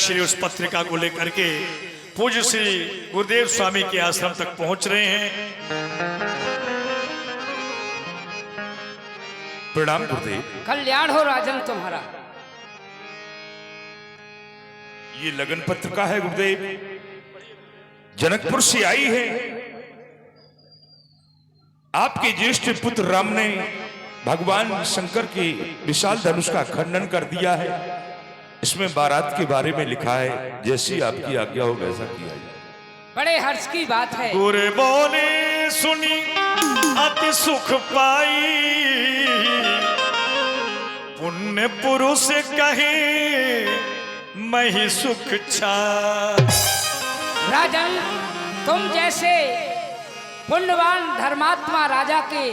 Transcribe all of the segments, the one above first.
श्री उस पत्रिका को लेकर के पूज्य श्री गुरुदेव स्वामी के आश्रम तक पहुंच रहे हैं। प्रणाम गुरुदेव। कल्याण हो राजन तुम्हारा। ये लगन पत्रिका है गुरुदेव, जनकपुर से आई है। आपके ज्येष्ठ पुत्र राम ने भगवान शंकर के विशाल धनुष का खंडन कर दिया है। इसमें बारात के बारे में लिखा है, जैसी आपकी आज्ञा हो वैसा किया जाए। बड़े हर्ष की बात है। गुरु बोले सुनी अति सुख पाई, पुण्य पुरुष कहे मैं ही सुख छा। राजन, तुम जैसे पुण्यवान धर्मात्मा राजा के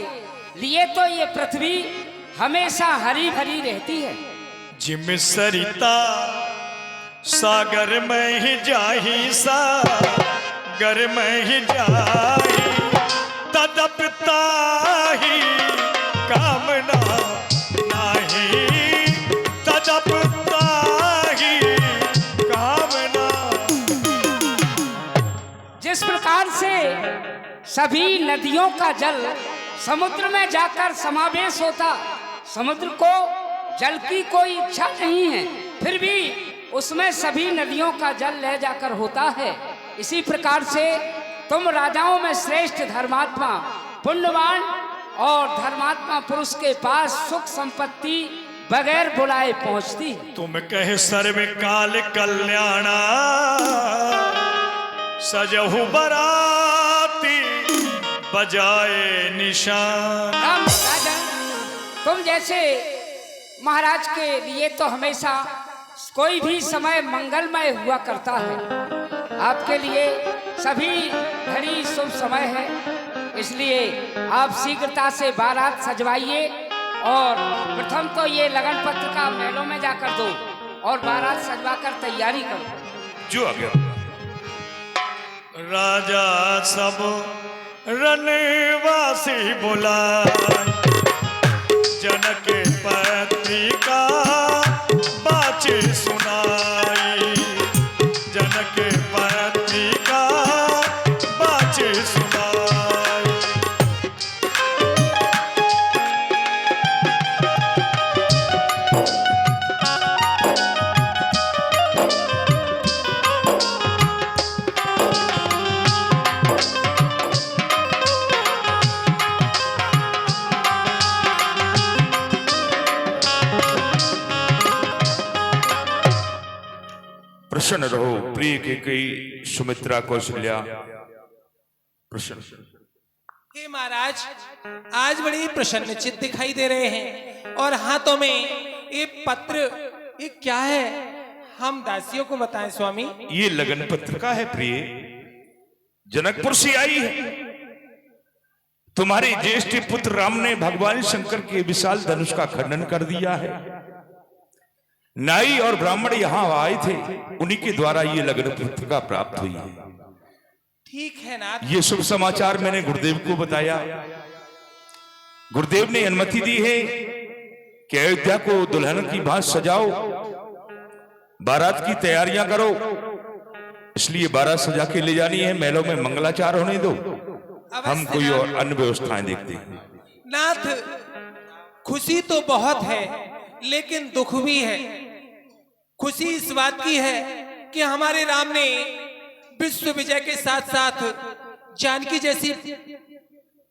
लिए तो ये पृथ्वी हमेशा हरी भरी रहती है। जिम सरिता सागर में ही जाही, सागर में ही जाही, तदपता ही कामना नहीं, तदपता ही कामना। जिस प्रकार से सभी नदियों का जल समुद्र में जाकर समावेश होता, समुद्र को जल की कोई इच्छा नहीं है, फिर भी उसमें सभी नदियों का जल ले जाकर होता है। इसी प्रकार से तुम राजाओं में श्रेष्ठ धर्मात्मा, पुण्यवान और धर्मात्मा पुरुष के पास सुख संपत्ति बगैर बुलाए पहुंचती। तुम कहे सर्व काल कल्याणा, सजहु बराती बजाए निशान। राजन, तुम जैसे महाराज के लिए तो हमेशा कोई भी समय मंगलमय हुआ करता है। आपके लिए सभी घड़ी शुभ समय है, इसलिए आप शीघ्रता से बारात सजवाइए और प्रथम तो ये लगन पत्र का महलों में जाकर दो और बारात सजवाकर तैयारी करो। जो आ गया। राजा सब रनवासी बुलाए, जनक पत्रिका बाचे सुनाई, जनक पत्रिका बाचे सुनाई। प्रसन्न रहो प्रिय के कई सुमित्रा कौशल्या प्रसन्न। हे महाराज, आज बड़ी प्रसन्नचित्त दिखाई दे रहे हैं और हाथों में ये पत्र, ये क्या है? हम दासियों को बताएं स्वामी। ये लगन पत्रिका है प्रिय, जनकपुर से आई है। तुम्हारे ज्येष्ठ पुत्र राम ने भगवान शंकर के विशाल धनुष का खंडन कर दिया है। नाई और ब्राह्मण यहां आए थे, उन्हीं के द्वारा ये लगन पत्रिका प्राप्त हुई है। ठीक है नाथ। ये शुभ समाचार मैंने गुरुदेव को बताया। गुरुदेव ने अनुमति दी है कि अयोध्या को दुल्हन की भांति सजाओ, बारात की तैयारियां करो। इसलिए बारात सजा के ले जानी है, महलों में मंगलाचार होने दो, हम कोई और अन्य व्यवस्थाएं देखते हैं। नाथ, खुशी तो बहुत है लेकिन दुख भी है। खुशी इस बात की है कि हमारे राम ने विश्व विजय के साथ साथ जानकी जैसी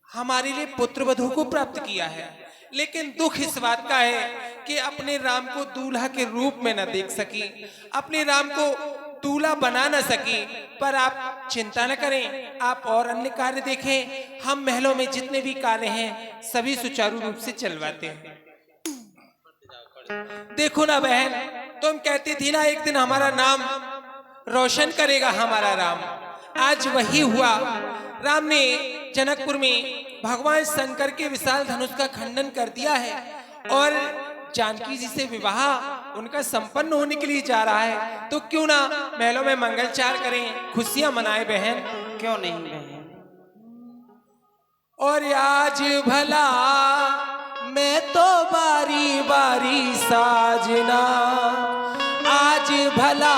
हमारे लिए पुत्र वधू को प्राप्त किया है, लेकिन दुख इस बात का है कि अपने राम को दूल्हा के रूप में न देख सकी, अपने राम को दूल्हा बना न सकी। पर आप चिंता न करें, आप और अन्य कार्य देखें। हम महलों में जितने भी कार्य हैं सभी सुचारू रूप से चलवाते हैं। देखो ना बहन, तुम कहती थी ना एक दिन हमारा नाम रोशन करेगा हमारा राम। आज वही हुआ। राम ने जनकपुर में भगवान शंकर के विशाल धनुष का खंडन कर दिया है और जानकी जी से विवाह उनका संपन्न होने के लिए जा रहा है। तो क्यों ना महलों में मंगलचार करें, खुशियां मनाए बहन, क्यों नहीं बहन? और आज भला मैं तो बारी बारी साजना, आज भला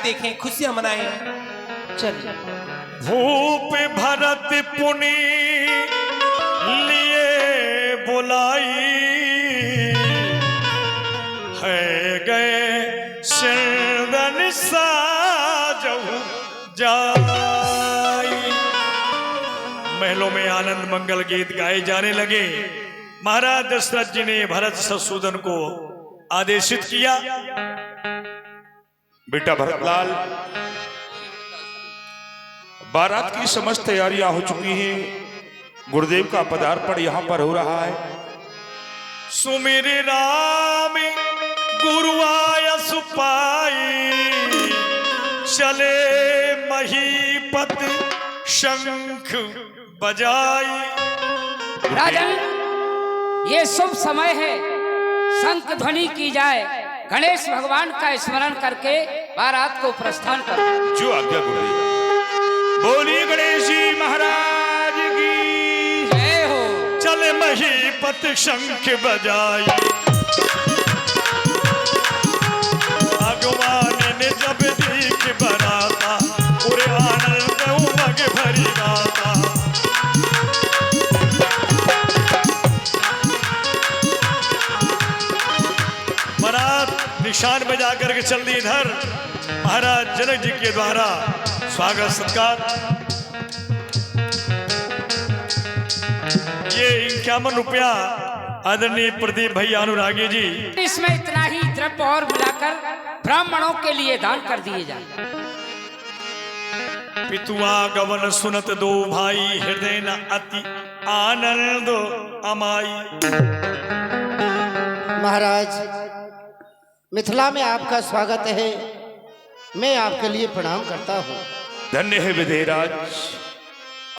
देखें, खुशियां मनाएं। चलिए। भूप भरत पुनि लिए बुलाई, है गए सिरदन साजहु जाई। महलों में आनंद मंगल गीत गाए जाने लगे। महाराज दशरथ जी ने भरत शत्रुघ्न को आदेशित किया, बेटा भरतलाल, बारात की समस्त तैयारियां हो चुकी हैं। गुरुदेव का पदार्पण यहाँ पर हो रहा है। सुमिर राम गुरु आय सुपाई, चले महीपत शंख बजाई। राजन, ये शुभ समय है, शंख ध्वनि की जाए, गणेश भगवान का स्मरण करके बारात को प्रस्थान करो। जो आज्ञा गुरुदेव। बोलिए गणेश जी महाराज की जय हो। चले महीपत शंख बजाई, भगवान ने जब दीख बराता, पूरे आनंद उमंग भरी गाता। बारात निशान में जाकर के चल दी। इधर महाराज जनक जी के द्वारा स्वागत सत्कार। ये 51 रुपया आदरणीय प्रदीप भाई अनुरागी जी, इसमें इतना ही द्रव्य और मिलाकर ब्राह्मणों के लिए दान कर दिए जाए। पितुआ गवन सुनत दो भाई, हृदय न अति आनंद अमाई। महाराज, मिथिला में आपका स्वागत है। मैं आपके लिए प्रणाम करता हूँ। धन्य है विधेयराज।